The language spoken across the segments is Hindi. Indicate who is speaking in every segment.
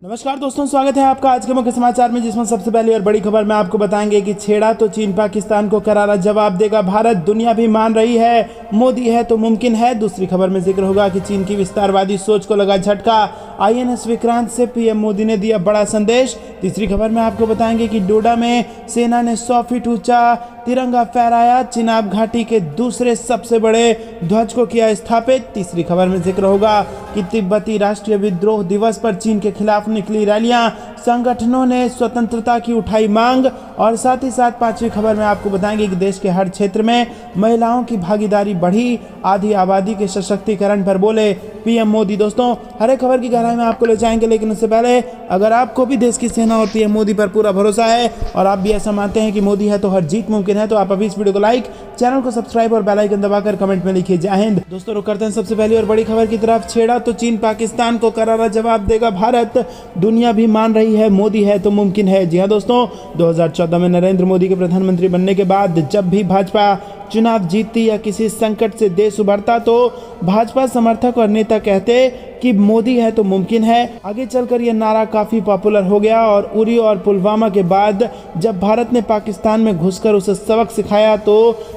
Speaker 1: नमस्कार दोस्तों, स्वागत है आपका आज के मुख्य समाचार में, जिसमें सबसे पहली और बड़ी खबर में आपको बताएंगे कि छेड़ा तो चीन पाकिस्तान को करारा जवाब देगा भारत, दुनिया भी मान रही है मोदी है तो मुमकिन है। दूसरी खबर में जिक्र होगा कि चीन की विस्तारवादी सोच को लगा झटका, INS विक्रांत से पीएम मोदी ने दिया बड़ा संदेश। तीसरी खबर में आपको बताएंगे कि डोडा में सेना ने 100 फीट ऊंचा तिरंगा फहराया, चिनाब घाटी के दूसरे सबसे बड़े ध्वज को किया स्थापित। तीसरी खबर में जिक्र होगा कि तिब्बती राष्ट्रीय विद्रोह दिवस पर चीन के खिलाफ निकली रैलियां, संगठनों ने स्वतंत्रता की उठाई मांग। और साथ ही साथ पांचवी खबर में आपको बताएंगे कि देश के हर क्षेत्र में महिलाओं की भागीदारी बढ़ी, आधी आबादी के सशक्तिकरण पर बोले पीएम मोदी। दोस्तों, हर एक खबर की गहराई में आपको ले जाएंगे, लेकिन उससे पहले अगर आपको भी देश की सेना और पीएम मोदी पर पूरा भरोसा है और आप भी ऐसा मानते हैं कि मोदी है तो हर जीत मुमकिन है, तो आप अभी इस वीडियो को लाइक, चैनल को सब्सक्राइब और बेल आइकन दबाकर कमेंट में लिखिए जय हिंद। दोस्तों, रुक करते हैं सबसे पहली और बड़ी खबर की तरफ। छेड़ा तो चीन पाकिस्तान को करारा जवाब देगा भारत, दुनिया भी मान रही है मोदी है तो मुमकिन है। जी हां दोस्तों, 2014 में नरेंद्र मोदी के प्रधानमंत्री बनने के बाद जब भी भाजपा चुनाव जीतती या किसी संकट से देश उभरता तो भाजपा समर्थक और नेता कहते कि मोदी है तो मुमकिन है। आगे चलकर यह नारा काफी पॉपुलर हो गया और उरी और पुलवामा के बाद जब भारत ने पाकिस्तान में घुसकर उसे सबक सिखाया तो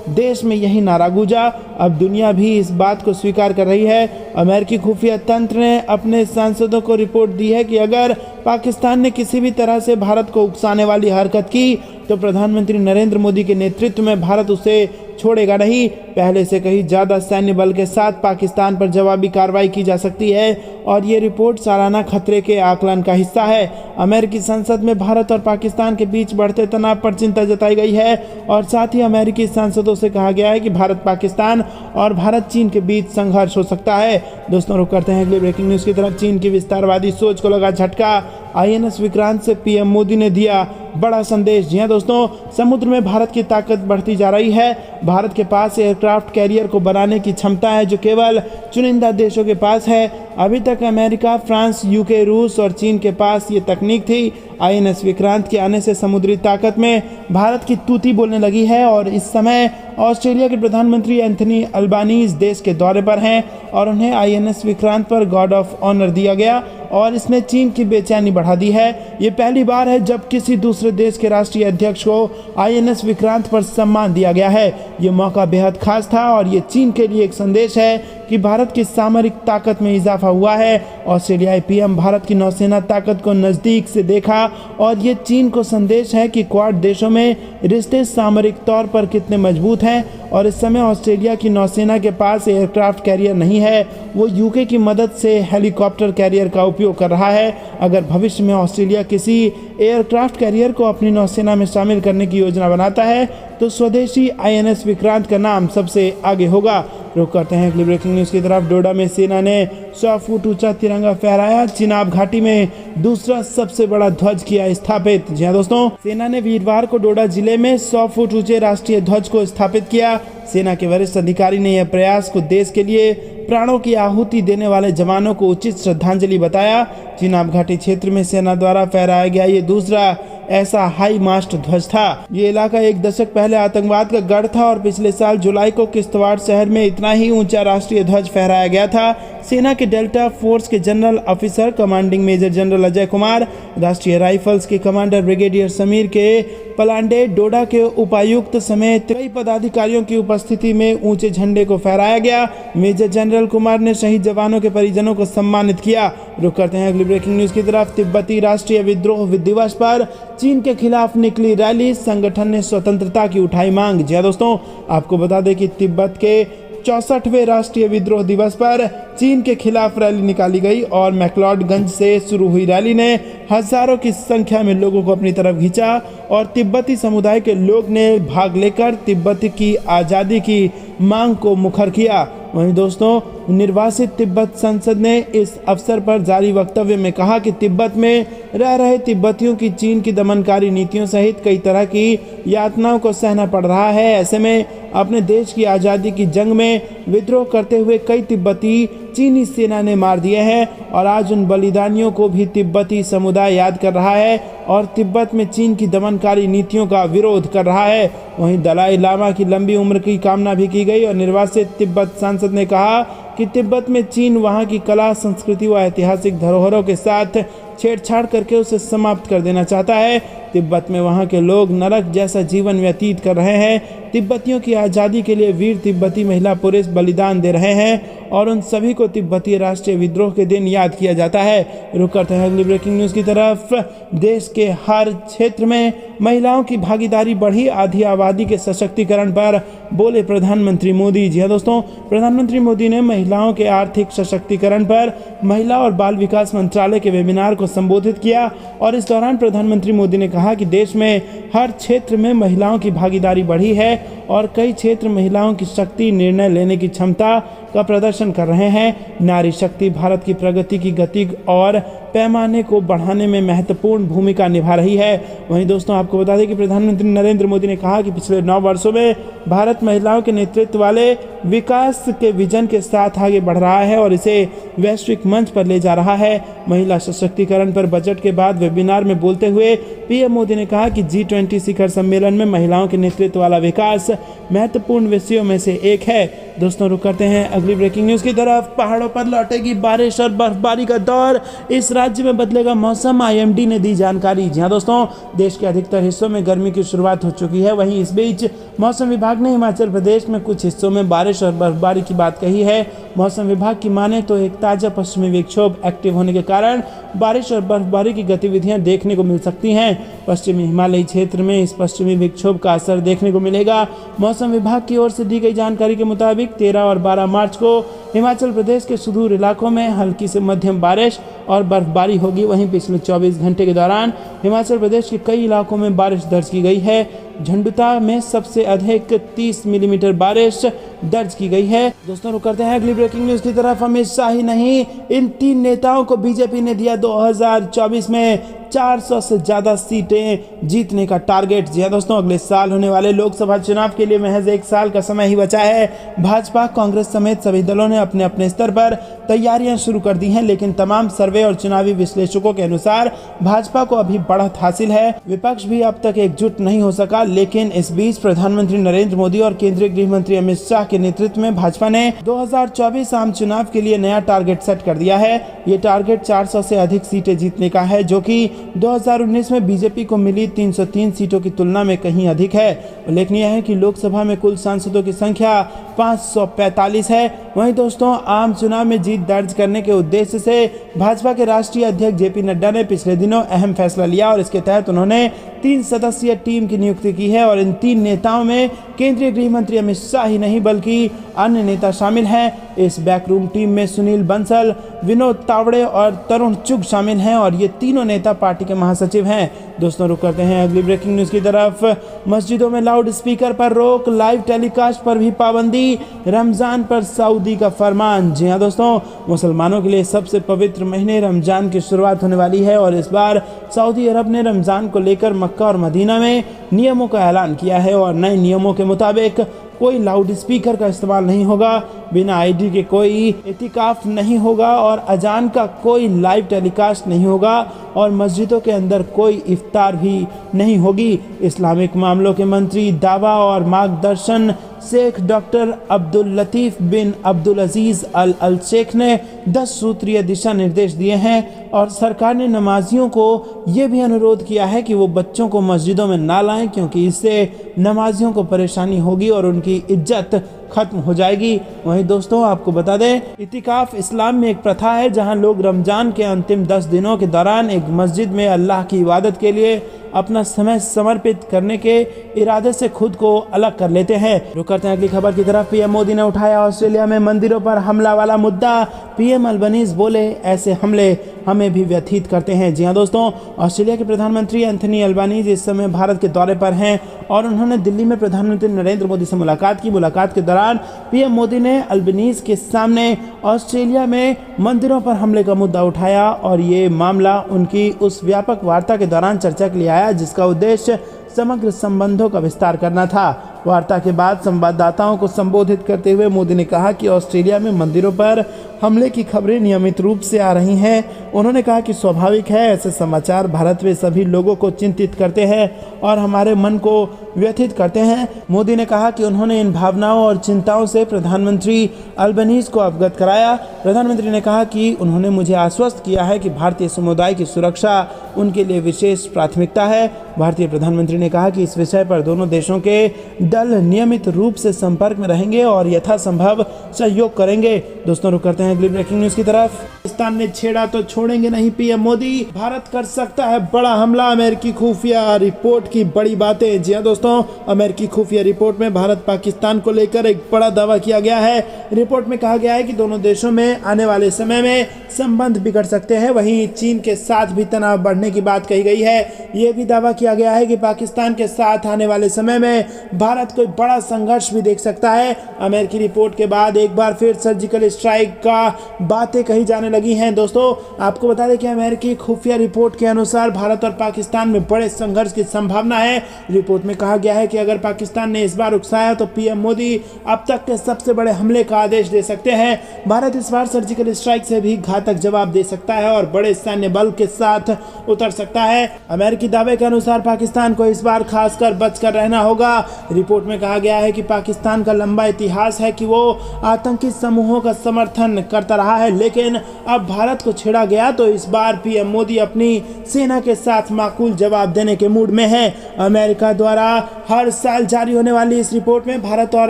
Speaker 1: देश में यही नारा गूंजा। अब दुनिया भी इस बात को स्वीकार कर रही है। अमेरिकी खुफिया तंत्र ने अपने सांसदों को रिपोर्ट दी है कि अगर पाकिस्तान ने किसी भी तरह से भारत को उकसाने वाली हरकत की तो प्रधानमंत्री नरेंद्र मोदी के नेतृत्व में भारत उसे छोड़ेगा नहीं। पहले से कहीं ज्यादा सैन्य बल के साथ पाकिस्तान पर जवाबी कार्रवाई की जा सकती है और ये रिपोर्ट सालाना खतरे के आकलन का हिस्सा है। अमेरिकी संसद में भारत और पाकिस्तान के बीच बढ़ते तनाव पर चिंता जताई गई है और साथ ही अमेरिकी सांसदों से कहा गया है कि भारत पाकिस्तान और भारत चीन के बीच संघर्ष हो सकता है। दोस्तों, रुक करते हैं अगली ब्रेकिंग न्यूज की तरफ। चीन की विस्तारवादी सोच को लगा झटका, INS विक्रांत से पीएम मोदी ने दिया बड़ा संदेश। जी हां दोस्तों, समुद्र में भारत की ताकत बढ़ती जा रही है। भारत के पास एयरक्राफ्ट कैरियर को बनाने की क्षमता है जो केवल चुनिंदा देशों के पास है। अभी तक अमेरिका, फ्रांस, UK, रूस और चीन के पास ये तकनीक थी। INS विक्रांत के आने से समुद्री ताकत में भारत की तूती बोलने लगी है और इस समय ऑस्ट्रेलिया के प्रधानमंत्री एंथनी अल्बानीज देश के दौरे पर हैं और उन्हें INS विक्रांत पर गार्ड ऑफ ऑनर दिया गया और इसने चीन की बेचैनी बढ़ा दी है। ये पहली बार है जब किसी दूसरे देश के राष्ट्रीय अध्यक्ष को INS विक्रांत पर सम्मान दिया गया है। ये मौका बेहद खास था और ये चीन के लिए एक संदेश है कि भारत की सामरिक ताकत में इजाफा हुआ है। ऑस्ट्रेलियाई पीएम भारत की नौसेना ताकत को नज़दीक से देखा और ये चीन को संदेश है कि क्वाड देशों में रिश्ते सामरिक तौर पर कितने मजबूत हैं। और इस समय ऑस्ट्रेलिया की नौसेना के पास एयरक्राफ्ट कैरियर नहीं है, वो UK की मदद से हेलीकॉप्टर कैरियर का उपयोग कर रहा है। अगर भविष्य में ऑस्ट्रेलिया किसी एयरक्राफ्ट कैरियर को अपनी नौसेना में शामिल करने की योजना बनाता है तो स्वदेशी INS विक्रांत का नाम सबसे आगे होगा। रुक करते हैं अगली ब्रेकिंग न्यूज की तरफ। डोडा में सेना ने 100 फुट ऊंचा तिरंगा फहराया, चिनाब घाटी में दूसरा सबसे बड़ा ध्वज किया स्थापित। जी हां दोस्तों, सेना ने वीरवार को डोडा जिले में 100 फुट ऊंचे राष्ट्रीय ध्वज को स्थापित किया। सेना के वरिष्ठ अधिकारी ने यह प्रयास को देश के लिए प्राणों की आहुति देने वाले जवानों को उचित श्रद्धांजलि बताया। चिनाब घाटी क्षेत्र में सेना द्वारा फहराया गया ये दूसरा ऐसा हाई मास्ट ध्वज था। ये इलाका एक दशक पहले आतंकवाद का गढ़ था और पिछले साल जुलाई को किश्तवाड़ शहर में इतना ही ऊंचा राष्ट्रीय ध्वज फहराया गया था। सेना के डेल्टा फोर्स के general officer commanding major general Ajay Kumar, Rashtriya Rifles के कमांडर ब्रिगेडियर समीर के पलांडे, डोडा के उपायुक्त समेत कई पदाधिकारियों की उपस्थिति में ऊंचे झंडे को फहराया गया। मेजर जनरल कुमार ने शहीद जवानों के परिजनों को सम्मानित किया। रुक करते हैं अगली ब्रेकिंग न्यूज की तरफ। तिब्बती राष्ट्रीय विद्रोह दिवस पर चीन के खिलाफ निकली रैली, संगठन ने स्वतंत्रता की उठाई मांग। जी दोस्तों, आपको बता दें कि तिब्बत के 64वें राष्ट्रीय विद्रोह दिवस पर चीन के खिलाफ रैली निकाली गई और मैक्लोडगंज से शुरू हुई रैली ने हजारों की संख्या में लोगों को अपनी तरफ खींचा और तिब्बती समुदाय के लोग ने भाग लेकर तिब्बत की आज़ादी की मांग को मुखर किया। वहीं दोस्तों, निर्वासित तिब्बत संसद ने इस अवसर पर जारी वक्तव्य में कहा कि तिब्बत में रह रहे तिब्बतियों की चीन की दमनकारी नीतियों सहित कई तरह की यातनाओं को सहना पड़ रहा है। ऐसे में अपने देश की आज़ादी की जंग में विद्रोह करते हुए कई तिब्बती चीनी सेना ने मार दिए हैं और आज उन बलिदानियों को भी तिब्बती समुदाय याद कर रहा है और तिब्बत में चीन की दमनकारी नीतियों का विरोध कर रहा है। वहीं दलाई लामा की लंबी उम्र की कामना भी की गई और निर्वासित तिब्बत सांसद ने कहा कि तिब्बत में चीन वहां की कला, संस्कृति व ऐतिहासिक धरोहरों के साथ छेड़छाड़ करके उसे समाप्त कर देना चाहता है। तिब्बत में वहाँ के लोग नरक जैसा जीवन व्यतीत कर रहे हैं। तिब्बतियों की आज़ादी के लिए वीर तिब्बती महिला पुरुष बलिदान दे रहे हैं और उन सभी को तिब्बती राष्ट्रीय विद्रोह के दिन याद किया जाता है। रुक करते हैं अगली ब्रेकिंग न्यूज़ की तरफ। देश के हर क्षेत्र में महिलाओं की भागीदारी बढ़ी, आधी आबादी के सशक्तिकरण पर बोले प्रधानमंत्री मोदी। जी हाँ दोस्तों, प्रधानमंत्री मोदी ने महिलाओं के आर्थिक सशक्तिकरण पर महिला और बाल विकास मंत्रालय के वेबिनार को संबोधित किया और इस दौरान प्रधानमंत्री मोदी ने कहा कि देश में हर क्षेत्र में महिलाओं की भागीदारी बढ़ी है और कई क्षेत्र महिलाओं की शक्ति, निर्णय लेने की क्षमता का प्रदर्शन कर रहे हैं। नारी शक्ति भारत की प्रगति की गति और पैमाने को बढ़ाने में महत्वपूर्ण भूमिका निभा रही है। वहीं दोस्तों आपको बता दें कि प्रधानमंत्री नरेंद्र मोदी ने कहा कि पिछले 9 वर्षों में भारत महिलाओं के नेतृत्व वाले विकास के विजन के साथ आगे बढ़ रहा है और इसे वैश्विक मंच पर ले जा रहा है। महिला सशक्तिकरण पर बजट के बाद वेबिनार में बोलते हुए पीएम मोदी ने कहा कि G20 शिखर सम्मेलन में महिलाओं के नेतृत्व वाला विकास महत्वपूर्ण विषयों में से एक है। दोस्तों रुक करते हैं अगली ब्रेकिंग न्यूज़ की तरफ। पहाड़ों पर लौटेगी बारिश और बर्फबारी का दौर, इस राज्य में बदलेगा मौसम, IMD ने दी जानकारी। जी हाँ दोस्तों, देश के अधिकतर हिस्सों में गर्मी की शुरुआत हो चुकी है। वहीं इस बीच मौसम विभाग ने हिमाचल प्रदेश में कुछ हिस्सों में बारिश और बर्फबारी की बात कही है। मौसम विभाग की माने तो एक ताज़ा पश्चिमी विक्षोभ एक्टिव होने के कारण बारिश और बर्फबारी की गतिविधियां देखने को मिल सकती हैं। पश्चिमी हिमालयी क्षेत्र में इस पश्चिमी विक्षोभ का असर देखने को मिलेगा। मौसम विभाग की ओर से दी गई जानकारी के मुताबिक 13 और 12 मार्च को हिमाचल प्रदेश के सुदूर इलाकों में हल्की से मध्यम बारिश और बर्फबारी होगी। वहीं पिछले 24 घंटे के दौरान हिमाचल प्रदेश के कई इलाकों में बारिश दर्ज की गई है। झंडुता में सबसे अधिक 30 मिलीमीटर बारिश दर्ज की गई है। दोस्तों रुक करते हैं अगली ब्रेकिंग न्यूज़ की तरफ। अमित शाह ही नहीं, इन 3 नेताओं को बीजेपी ने दिया 2024 में 400 से ज़्यादा सीटें जीतने का टारगेट। जी हाँ दोस्तों, अगले साल होने वाले लोकसभा चुनाव के लिए महज 1 साल का समय ही बचा है। भाजपा, कांग्रेस समेत सभी दलों ने अपने अपने स्तर पर तैयारियां शुरू कर दी हैं, लेकिन तमाम सर्वे और चुनावी विश्लेषकों के अनुसार भाजपा को अभी बढ़त हासिल है। विपक्ष भी अब तक एकजुट नहीं हो सका, लेकिन इस बीच प्रधानमंत्री नरेंद्र मोदी और केंद्रीय गृह मंत्री अमित शाह के नेतृत्व में भाजपा ने 2024 आम चुनाव के लिए नया टारगेट सेट कर दिया है। ये टारगेट 400 से अधिक सीटें जीतने का है, जो कि 2019 में बीजेपी को मिली 303 सीटों की तुलना में कहीं अधिक है। उल्लेखनीय है कि लोकसभा में कुल सांसदों की संख्या 545 है। वहीं दोस्तों, आम चुनाव में जीत दर्ज करने के उद्देश्य से भाजपा के राष्ट्रीय अध्यक्ष जेपी नड्डा ने पिछले दिनों अहम फैसला लिया और इसके तहत उन्होंने 3 सदस्यीय टीम की नियुक्ति की है और इन 3 नेताओं में केंद्रीय गृह मंत्री अमित शाह ही नहीं बल्कि अन्य नेता शामिल हैं। इस बैकरूम टीम में सुनील बंसल, विनोद तावड़े और तरुण चुग शामिल हैं और ये तीनों नेता पार्टी के महासचिव हैं। दोस्तों रुक करते हैं अगली ब्रेकिंग न्यूज़ की तरफ। मस्जिदों में लाउड स्पीकर पर रोक, लाइव टेलीकास्ट पर भी पाबंदी, रमजान पर सऊदी का फरमान। जी हाँ दोस्तों, मुसलमानों के लिए सबसे पवित्र महीने रमजान की शुरुआत होने वाली है और इस बार सऊदी अरब ने रमजान को लेकर मक्का और मदीना में नियमों का ऐलान किया है और नए नियमों के मुताबिक कोई लाउड स्पीकर का इस्तेमाल नहीं होगा, बिना आईडी के कोई इतिकाफ नहीं होगा और अजान का कोई लाइव टेलीकास्ट नहीं होगा और मस्जिदों के अंदर कोई इफ्तार भी नहीं होगी। इस्लामिक मामलों के मंत्री दावा और मार्गदर्शन शेख डॉक्टर अब्दुल लतीफ़ बिन अब्दुल अजीज़ अल शेख ने 10 सूत्रीय दिशा निर्देश दिए हैं और सरकार ने नमाजियों को ये भी अनुरोध किया है कि वो बच्चों को मस्जिदों में ना लाएं, क्योंकि इससे नमाजियों को परेशानी होगी और उनकी इज्जत खत्म हो जाएगी। वहीं दोस्तों आपको बता दें, इतिकाफ इस्लाम में एक प्रथा है जहां लोग रमजान के अंतिम 10 दिनों के दौरान एक मस्जिद में अल्लाह की इबादत के लिए अपना समय समर्पित करने के इरादे से खुद को अलग कर लेते हैं। रुक करते हैं अगली खबर की तरफ। पीएम मोदी ने उठाया ऑस्ट्रेलिया में मंदिरों पर हमला वाला मुद्दा। पीएम अल्बनीज बोले, ऐसे हमले हमें भी व्यथित करते हैं। जी हाँ दोस्तों, ऑस्ट्रेलिया के प्रधानमंत्री एंथनी अल्बानीज इस समय भारत के दौरे पर हैं और उन्होंने दिल्ली में प्रधानमंत्री नरेंद्र मोदी से मुलाकात की। मुलाकात के दौरान पीएम मोदी ने अल्बनीज के सामने ऑस्ट्रेलिया में मंदिरों पर हमले का मुद्दा उठाया और ये मामला उनकी उस व्यापक वार्ता के दौरान चर्चा के लिए आया जिसका उद्देश्य समग्र संबंधों का विस्तार करना था। वार्ता के बाद संवाददाताओं को संबोधित करते हुए मोदी ने कहा कि ऑस्ट्रेलिया में मंदिरों पर हमले की खबरें नियमित रूप से आ रही हैं। उन्होंने कहा कि स्वाभाविक है, ऐसे समाचार भारत में सभी लोगों को चिंतित करते हैं और हमारे मन को व्यथित करते हैं। मोदी ने कहा कि उन्होंने इन भावनाओं और चिंताओं से प्रधानमंत्री अल्बनीज को अवगत कराया। प्रधानमंत्री ने कहा कि उन्होंने मुझे आश्वस्त किया है कि भारतीय समुदाय की सुरक्षा उनके लिए विशेष प्राथमिकता है। भारतीय प्रधानमंत्री ने कहा कि इस विषय पर दोनों देशों के दल नियमित रूप से संपर्क में रहेंगे और यथासंभव सहयोग करेंगे। दोस्तों, रुक करते हैं अगली ब्रेकिंग न्यूज की तरफ। पाकिस्तान ने छेड़ा तो छोड़ेंगे नहीं पीएम मोदी, भारत कर सकता है बड़ा हमला, अमेरिकी खुफिया रिपोर्ट की बड़ी बातें। जी हां दोस्तों, अमेरिकी खुफिया रिपोर्ट में भारत पाकिस्तान को लेकर एक बड़ा दावा किया गया है। रिपोर्ट में कहा गया है कि दोनों देशों में आने वाले समय में संबंध बिगड़ सकते हैं। वहीं चीन के साथ भी तनाव बढ़ने की बात कही गई है। यह भी दावा किया गया है कि पाकिस्तान के साथ आने वाले समय में भारत कोई बड़ा संघर्ष भी देख सकता है। अमेरिकी रिपोर्ट के बाद एक बार फिर सर्जिकल स्ट्राइक का बातें कही जाने लगी हैं। दोस्तों, आपको बता दें कि अमेरिकी खुफिया रिपोर्ट के अनुसार भारत और पाकिस्तान में बड़े संघर्ष की संभावना है। रिपोर्ट में कहा गया है कि अगर पाकिस्तान ने इस बार उकसाया तो पीएम मोदी अब तक के सबसे बड़े हमले का आदेश दे सकते हैं। भारत इस बार सर्जिकल स्ट्राइक से भी घातक जवाब दे सकता है और बड़े सैन्य बल के साथ उतर सकता है। अमेरिकी दावे के अनुसार पाकिस्तान को इस बार खासकर बचकर रहना होगा। रिपोर्ट में कहा गया है कि पाकिस्तान का लंबा इतिहास है कि वो आतंकी समूहों का समर्थन करता रहा है, लेकिन अब भारत को छेड़ा गया तो इस बार पीएम मोदी अपनी सेना के साथ माकूल जवाब देने के मूड में है। अमेरिका द्वारा हर साल जारी होने वाली इस रिपोर्ट में भारत और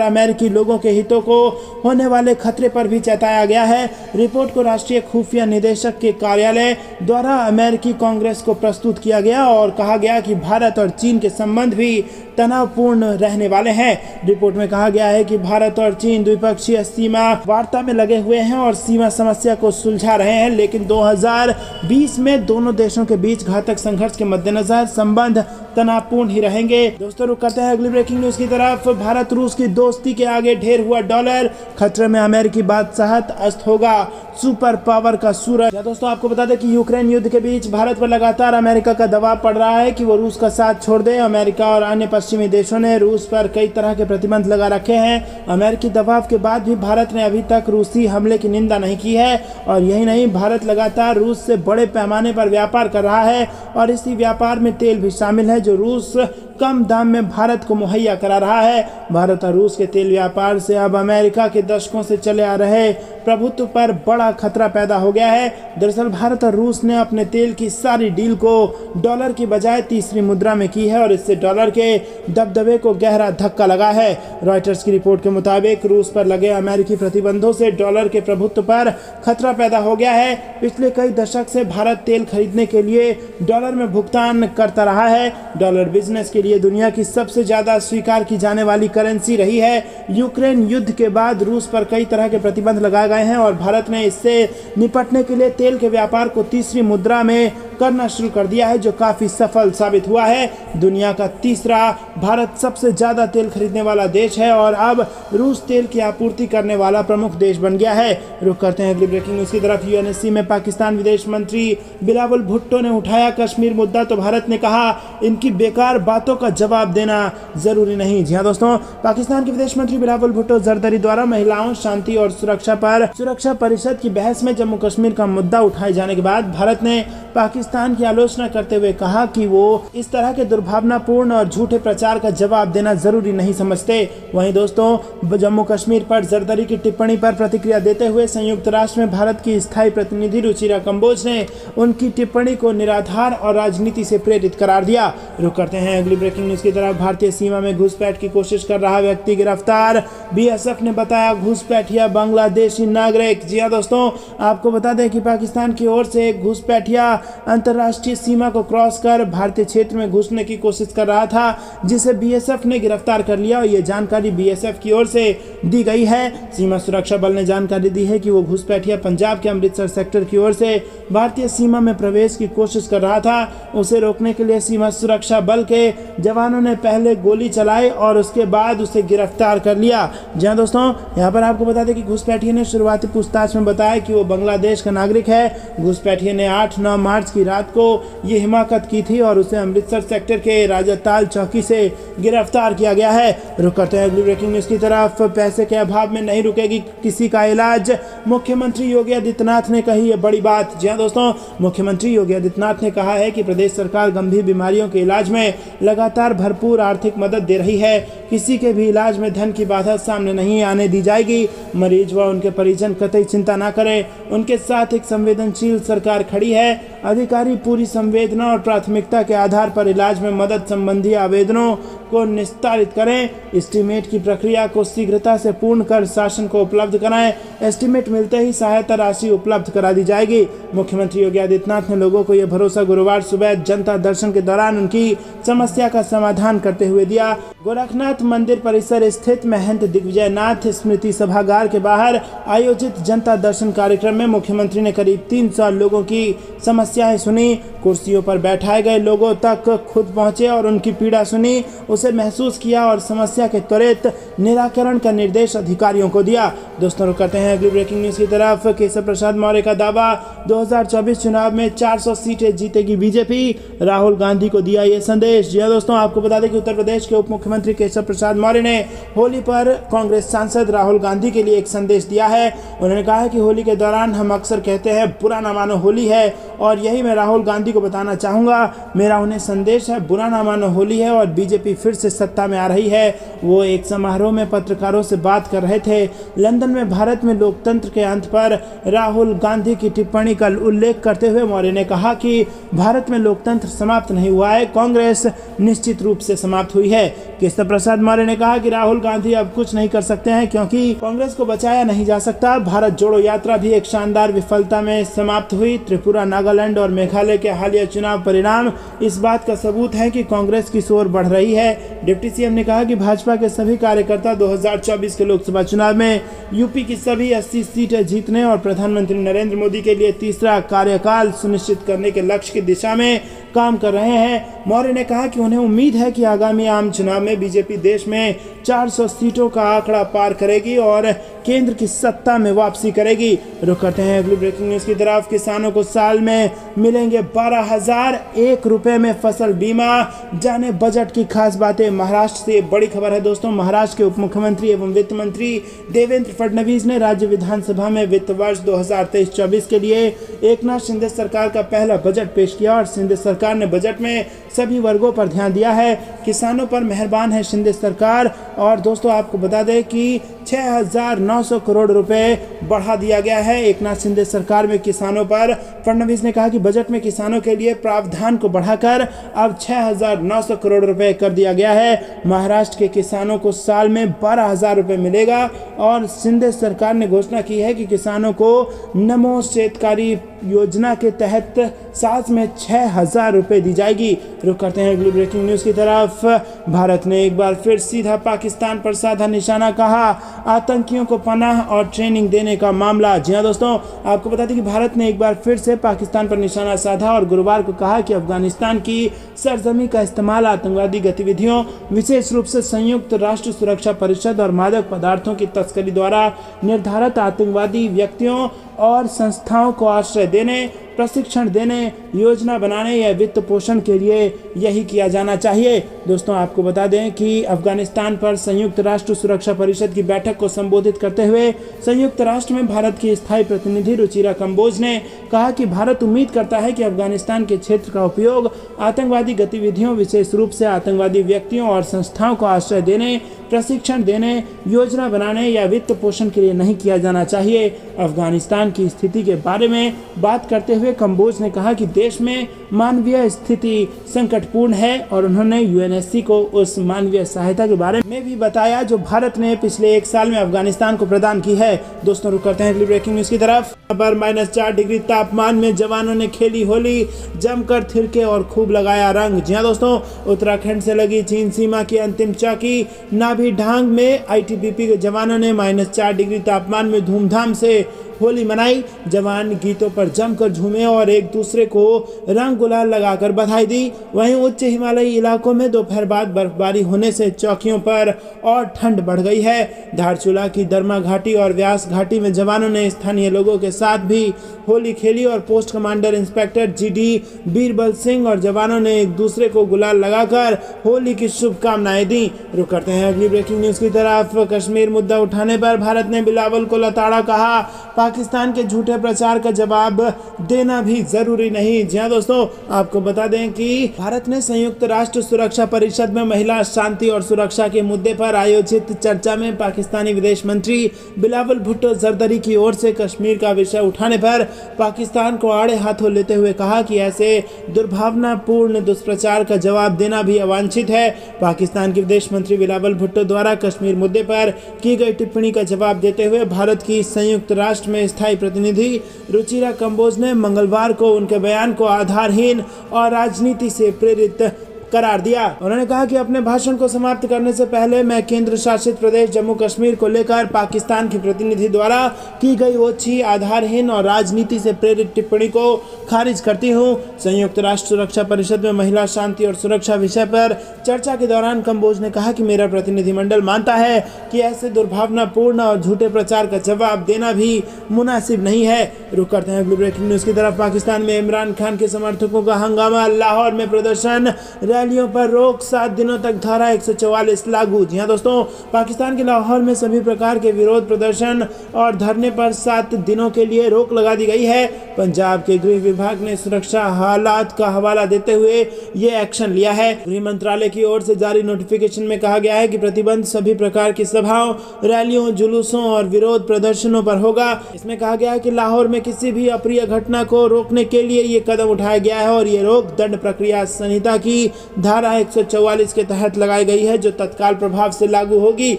Speaker 1: अमेरिकी लोगों के हितों को होने वाले खतरे पर भी चेताया गया है। रिपोर्ट को राष्ट्रीय खुफिया निदेशक के कार्यालय द्वारा अमेरिकी कांग्रेस को प्रस्तुत किया गया और कहा गया कि भारत और चीन के संबंध भी तनावपूर्ण रहने वाले हैं। रिपोर्ट में कहा गया है कि भारत और चीन द्विपक्षीय सीमा वार्ता में लगे हुए हैं और सीमा समस्या को सुलझा रहे हैं, लेकिन 2020 में दोनों देशों के बीच घातक संघर्ष के मद्देनजर संबंध तनावपूर्ण ही रहेंगे। दोस्तों, रुक करते हैं अगली ब्रेकिंग न्यूज की तरफ। भारत रूस की दोस्ती के आगे ढेर हुआ डॉलर, खतरे में अमेरिकी बादशाहत, अस्त होगा सुपर पावर का सूरज। दोस्तों, आपको बता दें कि यूक्रेन युद्ध के बीच भारत पर लगातार अमेरिका का दबाव पड़ रहा है कि वो रूस का साथ छोड़ दे। अमेरिका और अन्य पश्चिमी देशों ने रूस पर कई तरह के प्रतिबंध लगा रखे हैं। अमेरिकी दबाव के बाद भी भारत ने अभी तक रूसी हमले की निंदा नहीं की है और यही नहीं, भारत लगातार रूस से बड़े पैमाने पर व्यापार कर रहा है और इसी व्यापार में तेल भी शामिल है जो रूस कम दाम में भारत को मुहैया करा रहा है। भारत और रूस के तेल व्यापार से अब अमेरिका के दशकों से चले आ रहे प्रभुत्व पर बड़ा खतरा पैदा हो गया है। दरअसल भारत और रूस ने अपने तेल की सारी डील को डॉलर की बजाय तीसरी मुद्रा में की है और इससे डॉलर के दबदबे को गहरा धक्का लगा है। रॉयटर्स की रिपोर्ट के मुताबिक रूस पर लगे अमेरिकी प्रतिबंधों से डॉलर के प्रभुत्व पर खतरा पैदा हो गया है। पिछले कई दशक से भारत तेल खरीदने के लिए डॉलर में भुगतान करता रहा है। डॉलर बिजनेस के लिए दुनिया की सबसे ज्यादा स्वीकार की जाने वाली करेंसी रही है। यूक्रेन युद्ध के बाद रूस पर कई तरह के प्रतिबंध लगाए गए हैं और भारत ने इससे निपटने के लिए तेल के व्यापार को तीसरी मुद्रा में करना शुरू कर दिया है, जो काफी सफल साबित हुआ है। दुनिया का तीसरा भारत सबसे ज्यादा तेल खरीदने वाला देश है और अब रूस तेल की आपूर्ति करने वाला प्रमुख देश बन गया है। रुक करते हैं अगली ब्रेकिंग न्यूज की तरफ। यूएनएससी में पाकिस्तान विदेश मंत्री बिलावल भुट्टो ने उठाया कश्मीर मुद्दा तो भारत ने कहा इनकी बेकार बातों का जवाब देना जरूरी नहीं। जी हाँ दोस्तों, पाकिस्तान के विदेश मंत्री बिलावल भुट्टो जरदरी द्वारा महिलाओं, शांति और सुरक्षा परिषद की बहस में जम्मू कश्मीर का मुद्दा उठाए जाने के बाद भारत ने पाकिस्तान की आलोचना करते हुए कहा कि वो इस तरह के दुर्भावनापूर्ण और झूठे प्रचार का जवाब देना जरूरी नहीं समझते। वहीं दोस्तों, जम्मू कश्मीर पर जरदरी की टिप्पणी पर प्रतिक्रिया देते हुए संयुक्त राष्ट्र में भारत की स्थायी प्रतिनिधि रुचिरा कंबोज ने उनकी टिप्पणी को निराधार और राजनीति से प्रेरित करार दिया। रुक करते हैं अगली ब्रेकिंग न्यूज की तरफ। भारतीय सीमा में घुसपैठ की कोशिश कर रहा व्यक्ति गिरफ्तार, बीएसएफ ने बताया घुसपैठिया बांग्लादेशी नागरिक। जी हाँ दोस्तों, आपको बता दें कि पाकिस्तान की ओर से एक घुसपैठिया अंतर्राष्ट्रीय सीमा को क्रॉस कर भारतीय क्षेत्र में घुसने की कोशिश कर रहा था, जिसे बीएसएफ ने गिरफ्तार कर लिया और ये जानकारी बीएसएफ की ओर से दी गई है। सीमा सुरक्षा बल ने जानकारी दी है कि वो घुसपैठिया पंजाब के अमृतसर सेक्टर की ओर से भारतीय सीमा में प्रवेश की कोशिश कर रहा था। उसे रोकने के लिए सीमा सुरक्षा बल के जवानों ने पहले गोली चलाई और उसके बाद उसे गिरफ्तार कर लिया। जहां दोस्तों, यहाँ पर आपको बता दें कि घुसपैठिया ने शुरुआती पूछताछ में बताया कि वो बांग्लादेश का नागरिक है। घुसपैठिया ने 8-9 मार्च की रात को ये हिमाकत की थी और उसे अमृतसर सेक्टर के राजाताल चौकी से गिरफ्तार किया गया है। रुक करते हैं अगली ब्रेकिंग न्यूज़ की तरफ। पैसे के अभाव में नहीं रुकेगी किसी का इलाज, मुख्यमंत्री योगी आदित्यनाथ ने कही ये बड़ी बात। जी हाँ दोस्तों, मुख्यमंत्री योगी आदित्यनाथ ने कहा है कि प्रदेश सरकार गंभीर बीमारियों के इलाज में लगातार भरपूर आर्थिक मदद दे रही है। किसी के भी इलाज में धन की बाधा सामने नहीं आने दी जाएगी। मरीज व उनके परिजन कतई चिंता न करें, उनके साथ एक संवेदनशील सरकार खड़ी है। अधिकारी पूरी संवेदना और प्राथमिकता के आधार पर इलाज में मदद संबंधी आवेदनों को निस्तारित करें। एस्टीमेट की प्रक्रिया को शीघ्रता से पूर्ण कर शासन को उपलब्ध कराएं। एस्टीमेट मिलते ही सहायता राशि उपलब्ध करा दी जाएगी। मुख्यमंत्री योगी आदित्यनाथ ने लोगों को यह भरोसा गुरुवार सुबह जनता दर्शन के दौरान उनकी समस्या का समाधान करते हुए दिया। गोरखनाथ मंदिर परिसर स्थित महंत दिग्विजयनाथ स्मृति सभागार के बाहर आयोजित जनता दर्शन कार्यक्रम में मुख्यमंत्री ने करीब 300 लोगों की समस्याएं सुनी। कुर्सियों पर बैठाए गए लोगों तक खुद पहुंचे और उनकी पीड़ा सुनी, उसे महसूस किया और समस्या के त्वरित निराकरण का निर्देश अधिकारियों को दिया। दोस्तों रुक करते हैं अगली ब्रेकिंग न्यूज़ की तरफ। केशव प्रसाद मौर्य का दावा, 2024 चुनाव में 400 सीटें जीतेगी बीजेपी, राहुल गांधी को दिया ये संदेश। जी दोस्तों, आपको बता दें कि उत्तर प्रदेश के उप मुख्यमंत्री केशव प्रसाद मौर्य ने होली पर कांग्रेस सांसद राहुल गांधी के लिए एक संदेश दिया है। उन्होंने कहा है कि होली के दौरान हम अक्सर कहते हैं बुरा ना मानो होली है, और यही मैं राहुल गांधी को बताना चाहूँगा। मेरा उन्हें संदेश है, बुरा ना मानो होली है और बीजेपी फिर से सत्ता में आ रही है। वो एक समारोह में पत्रकारों से बात कर रहे थे। लंदन में भारत में लोकतंत्र के अंत पर राहुल गांधी की टिप्पणी का उल्लेख करते हुए मौर्य ने कहा कि भारत में लोकतंत्र समाप्त नहीं हुआ है, कांग्रेस निश्चित रूप से समाप्त हुई है। केशव प्रसाद मौर्य ने कहा कि राहुल गांधी अब कुछ नहीं कर सकते हैं क्योंकि कांग्रेस को बचाया नहीं जा सकता। भारत जोड़ो यात्रा भी एक शानदार विफलता में समाप्त हुई। त्रिपुरा, नागालैंड और मेघालय के हालिया चुनाव परिणाम इस बात का सबूत है कि कांग्रेस की शोर बढ़ रही है। डिप्टी सीएम ने कहा कि भाजपा के सभी कार्यकर्ता 2024 के लोकसभा चुनाव में यूपी की सभी 80 सीटें जीतने और प्रधानमंत्री नरेंद्र मोदी के लिए तीसरा कार्यकाल सुनिश्चित करने के लक्ष्य की दिशा में काम कर रहे हैं। मौर्य ने कहा कि उन्हें उम्मीद है कि आगामी आम चुनाव में बीजेपी देश में 400 सीटों का आंकड़ा पार करेगी और केंद्र की सत्ता में वापसी करेगी। रुक करते हैं अगली ब्रेकिंग न्यूज़ की तरफ। किसानों को साल में मिलेंगे 12,001 रुपए में फसल बीमा, जाने बजट की खास बातें। महाराष्ट्र से बड़ी खबर है दोस्तों। महाराष्ट्र के उप मुख्यमंत्री एवं वित्त मंत्री देवेंद्र फडणवीस ने राज्य विधानसभा में वित्त वर्ष 2023-24 के लिए एकनाथ शिंदे सरकार का पहला बजट पेश किया और शिंदे सरकार ने बजट में सभी वर्गों पर ध्यान दिया है। किसानों पर मेहरबान है शिंदे सरकार। और दोस्तों आपको बता दें कि 6,900 करोड़ रुपए बढ़ा दिया गया है एकनाथ शिंदे सरकार में किसानों पर। फडणवीस ने कहा कि बजट में किसानों के लिए प्रावधान को बढ़ाकर अब 6,900 करोड़ रुपए कर दिया गया है। महाराष्ट्र के किसानों को साल में 12,000 रुपए मिलेगा और शिंदे सरकार ने घोषणा की है कि किसानों को नमो शेतकारी योजना के तहत साथ में 6,000 रुपए दी जाएगी। रुक करते हैं अगली ब्रेकिंग न्यूज़ की तरफ। भारत ने एक बार फिर सीधा पाकिस्तान पर साधा निशाना, कहा आतंकियों को पनाह और ट्रेनिंग देने का मामला। जी हाँ दोस्तों, आपको बता दें कि भारत ने एक बार फिर से पाकिस्तान पर निशाना साधा और गुरुवार को कहा कि अफगानिस्तान की सरजमी का इस्तेमाल आतंकवादी गतिविधियों, विशेष रूप से संयुक्त राष्ट्र सुरक्षा परिषद और मादक पदार्थों की तस्करी द्वारा निर्धारित आतंकवादी व्यक्तियों और संस्थाओं को आश्रय देने, प्रशिक्षण देने, योजना बनाने या वित्त पोषण के लिए यही किया जाना चाहिए। दोस्तों आपको बता दें कि अफगानिस्तान पर संयुक्त राष्ट्र सुरक्षा परिषद की बैठक को संबोधित करते हुए संयुक्त राष्ट्र में भारत की स्थायी प्रतिनिधि रुचिरा कंबोज ने कहा कि भारत उम्मीद करता है कि अफगानिस्तान के क्षेत्र का उपयोग आतंकवादी गतिविधियों, विशेष रूप से आतंकवादी व्यक्तियों और संस्थाओं को आश्रय देने, प्रशिक्षण देने, योजना बनाने या वित्त पोषण के लिए नहीं किया जाना चाहिए। अफगानिस्तान की स्थिति के बारे में बात करते हुए कंबोज ने कहा कि देश में मानवीय स्थिति संकटपूर्ण है और उन्होंने यूएनएससी को उस मानवीय सहायता के बारे में भी बताया जो भारत ने पिछले 1 साल में अफगानिस्तान को प्रदान की है। दोस्तों रुक करते हैं अगली ब्रेकिंग न्यूज़ की तरफ। पर -4 डिग्री तापमान में जवानों ने खेली होली, जमकर थिरके और खूब लगाया रंग। जी हाँ दोस्तों, उत्तराखंड से लगी चीन सीमा की अंतिम चौकी नाभी ढांग में आईटीबीपी के जवानों ने -4 डिग्री तापमान में धूमधाम से होली मनाई। जवान गीतों पर जमकर झूमे और एक दूसरे को रंग गुलाल लगाकर बधाई दी। वहीं उच्च हिमालयी इलाकों में दोपहर बाद बर्फबारी होने से चौकियों पर और ठंड बढ़ गई है। धारचूला की दरमा घाटी और व्यास घाटी में जवानों ने स्थानीय लोगों के साथ भी होली खेली और post commander inspector GD Birbal Singh और जवानों ने एक दूसरे को गुलाल लगाकर होली की शुभकामनाएं दी। रुक करते हैं अगली ब्रेकिंग न्यूज की तरफ। कश्मीर मुद्दा उठाने पर भारत ने बिलावल को लताड़ा, कहा पाकिस्तान के झूठे प्रचार का जवाब देना भी जरूरी नहीं। जी हाँ दोस्तों, आपको बता दें कि भारत ने संयुक्त राष्ट्र सुरक्षा परिषद में महिला शांति और सुरक्षा के मुद्दे पर आयोजित चर्चा में पाकिस्तानी विदेश मंत्री बिलावल भुट्टो जरदरी की ओर से कश्मीर का विषय उठाने पर पाकिस्तान को आड़े हाथों लेते हुए कहा कि ऐसे दुर्भावनापूर्ण दुष्प्रचार का जवाब देना भी अवांछित है। पाकिस्तान के विदेश मंत्री बिलावल भुट्टो द्वारा कश्मीर मुद्दे पर की गई टिप्पणी का जवाब देते हुए भारत की संयुक्त राष्ट्र में स्थायी प्रतिनिधि रुचिरा कंबोज ने मंगलवार को उनके बयान को आधारहीन और राजनीति से प्रेरित करार दिया। उन्होंने कहा कि अपने भाषण को समाप्त करने से पहले मैं केंद्र शासित प्रदेश जम्मू कश्मीर को लेकर पाकिस्तान के प्रतिनिधि द्वारा की गई ओछी, आधारहीन और राजनीति से प्रेरित टिप्पणी को खारिज करती हूं। संयुक्त राष्ट्र सुरक्षा परिषद में महिला शांति और सुरक्षा विषय पर चर्चा के दौरान कंबोज ने कहा कि मेरा प्रतिनिधिमंडल मानता है कि ऐसे दुर्भावनापूर्ण और झूठे प्रचार का जवाब देना भी मुनासिब नहीं है। रुक करते हैं अगली ब्रेकिंग न्यूज की तरफ। पाकिस्तान में इमरान खान के समर्थकों का हंगामा, लाहौर में प्रदर्शन, रैलियों पर रोक, 7 दिनों तक धारा 144 लागू। जी हाँ दोस्तों, पाकिस्तान के लाहौर में सभी प्रकार के विरोध प्रदर्शन और धरने पर 7 दिनों के लिए रोक लगा दी गई है। पंजाब के गृह विभाग ने सुरक्षा हालात का हवाला देते हुए ये एक्शन लिया है। गृह मंत्रालय की ओर से जारी नोटिफिकेशन में कहा गया है कि प्रतिबंध सभी प्रकार की सभाओं, रैलियों, जुलूसों और विरोध प्रदर्शनों पर होगा। इसमें कहा गया है कि लाहौर में किसी भी अप्रिय घटना को रोकने के लिए ये कदम उठाया गया है और ये रोक दंड प्रक्रिया संहिता की धारा 144 के तहत लगाई गई है, जो तत्काल प्रभाव से लागू होगी।